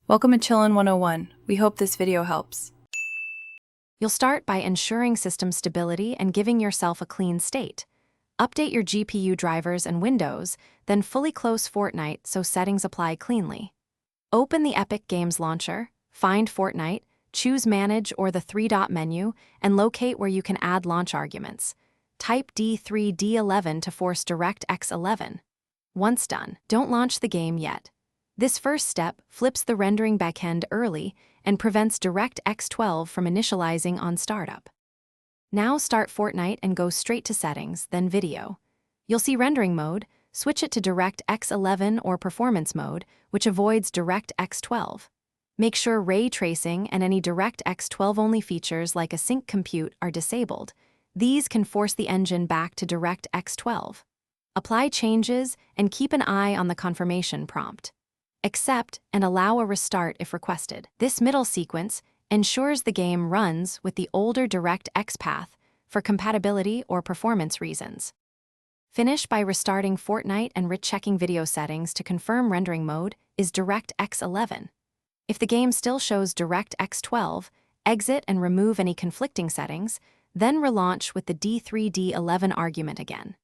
Welcome to Chillin' 101. We hope this video helps. You'll start by ensuring system stability and giving yourself a clean state. Update your GPU drivers and Windows, then fully close Fortnite so settings apply cleanly. Open the Epic Games Launcher, find Fortnite, choose Manage or the three-dot menu, and locate where you can add launch arguments. Type D3D11 to force DirectX 11. Once done, don't launch the game yet. This first step flips the rendering backend early and prevents DirectX 12 from initializing on startup. Now start Fortnite and go straight to Settings, then Video. You'll see Rendering Mode, switch it to DirectX 11 or Performance Mode, which avoids DirectX 12. Make sure Ray Tracing and any DirectX 12-only features like Async Compute are disabled. These can force the engine back to DirectX 12. Apply changes and keep an eye on the confirmation prompt. Accept and allow a restart if requested. This middle sequence ensures the game runs with the older DirectX path for compatibility or performance reasons. Finish by restarting Fortnite and rechecking video settings to confirm rendering mode is DirectX 11. If the game still shows DirectX 12, exit and remove any conflicting settings, then relaunch with the D3D11 argument again.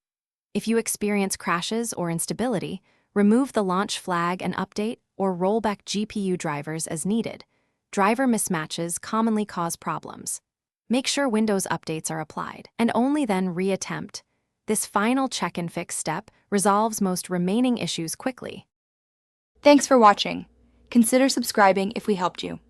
If you experience crashes or instability, remove the launch flag and update or roll back GPU drivers as needed. Driver mismatches commonly cause problems. Make sure Windows updates are applied, and only then reattempt. This final check and fix step resolves most remaining issues quickly. Thanks for watching. Consider subscribing if we helped you.